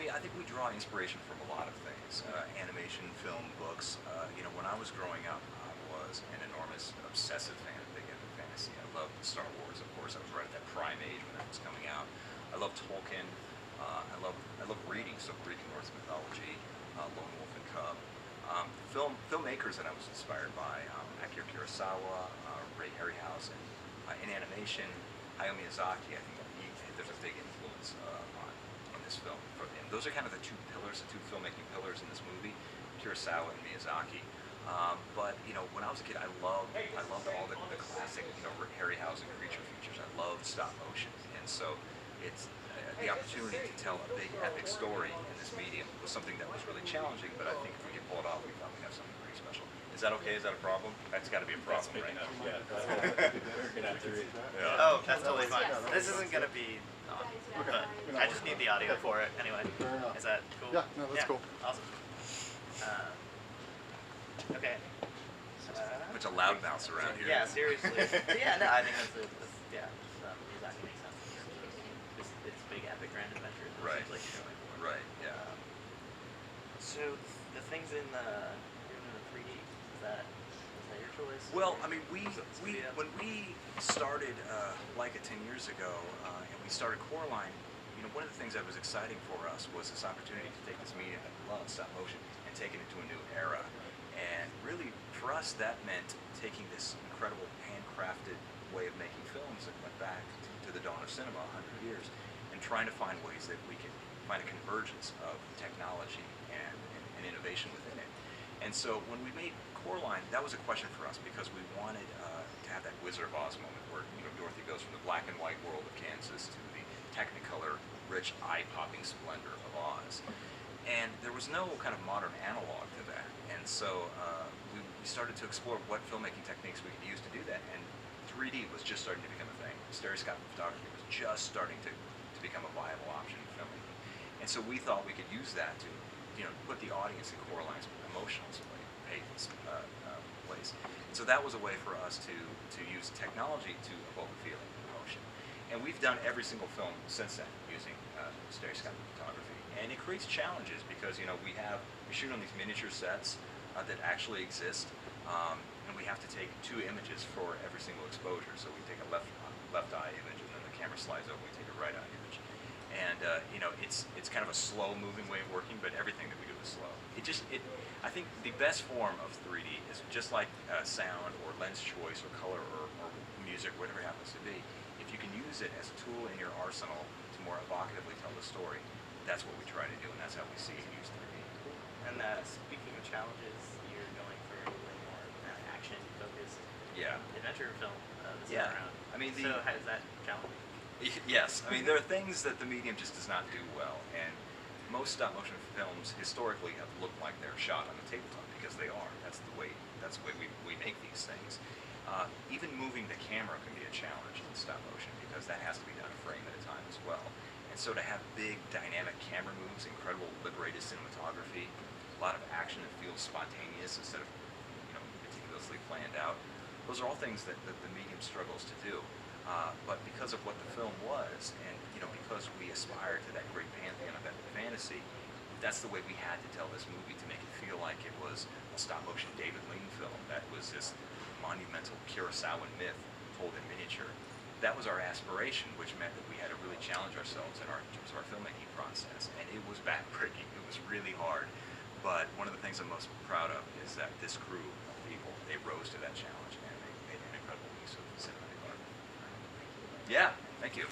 mean, I think we draw inspiration from a lot of things. Animation, film, books. You know, when I was growing up, I was an enormous obsessive fan of big epic fantasy. I loved Star Wars, of course. I was right at that prime age when that was coming out. I loved Tolkien. I love reading, so reading Norse mythology, Lone Wolf and Cub. Filmmakers that I was inspired by, Akira Kurosawa, Ray Harryhausen. In animation, Hayao Miyazaki, I think there's a big influence on this film. And those are kind of the two pillars, the two filmmaking pillars in this movie, Kurosawa and Miyazaki. But you know, when I was a kid, I loved all the classic, you know, Harryhausen creature features. I loved stop motion, and so it's the opportunity to tell a big epic story in this medium was something that was really challenging. But I think if we could pull it off, we thought we'd have something pretty special. Is that okay? Is that a problem? That's got to be a problem, right? Yeah. Yeah. Oh, that's totally fine. This isn't gonna be on, but I just need the audio for it anyway. Is that cool? Yeah, no, that's cool. Awesome. Okay. Bunch of loud mouths around here. Yeah, seriously. Yeah, no, I think yeah, exactly makes sense. It's big epic grand adventures. Right. Like you're going for. Right. Yeah. So the things in the 3D, is that your choice? Well, I mean, when we started LAIKA 10 years ago, and we started Coraline, you know, one of the things that was exciting for us was this opportunity to take this medium that we love, stop motion, and take it into a new era. And really, for us, that meant taking this incredible handcrafted way of making films that went back to the dawn of cinema 100 years, and trying to find ways that we could find a convergence of technology and innovation within it. And so when we made Coraline, that was a question for us because we wanted to have that Wizard of Oz moment where, you know, Dorothy goes from the black and white world of Kansas to the Technicolor, rich, eye-popping splendor of Oz. And there was no kind of modern analog to that. And so we started to explore what filmmaking techniques we could use to do that. And 3D was just starting to become a thing. Stereoscopic photography was just starting to become a viable option in filmmaking. And so we thought we could use that to, you know, put the audience in Coraline's emotional place. And so that was a way for us to use technology to evoke a feeling of emotion. And we've done every single film since then using stereoscopic photography. And it creates challenges because, you know, we shoot on these miniature sets that actually exist, and we have to take 2 images for every single exposure. So we take a left eye image, and then the camera slides over, we take a right eye image. And you know, it's kind of a slow moving way of working, but everything that we do is slow. I think the best form of 3D is just like sound or lens choice or color or music, whatever it happens to be. If you can use it as a tool in your arsenal to more evocatively tell the story, that's what we try to do, and that's how we see and use 3D. And speaking of challenges, you're going for a little more action-focused adventure film this time around. I mean, so how is that challenging? Yes, I mean, there are things that the medium just does not do well, and most stop-motion films historically have looked like they're shot on a tabletop because they are. That's the way we make these things. Even moving the camera can be a challenge in stop-motion because that has to be done a frame at a time as well. And so to have big dynamic camera moves, incredible liberated cinematography, a lot of action that feels spontaneous instead of, you know, meticulously planned out, those are all things that the medium struggles to do. But because of what the film was, and you know, because we aspired to that great pantheon of epic fantasy, that's the way we had to tell this movie to make it feel like it was a stop-motion David Lean film that was this monumental Kurosawan myth told in miniature. That was our aspiration, which meant that we had to really challenge ourselves in terms of our filmmaking process, and it was backbreaking. It was really hard, but one of the things I'm most proud of is that this crew of people, they rose to that challenge and they made an incredible use of cinematic art. Yeah, thank you.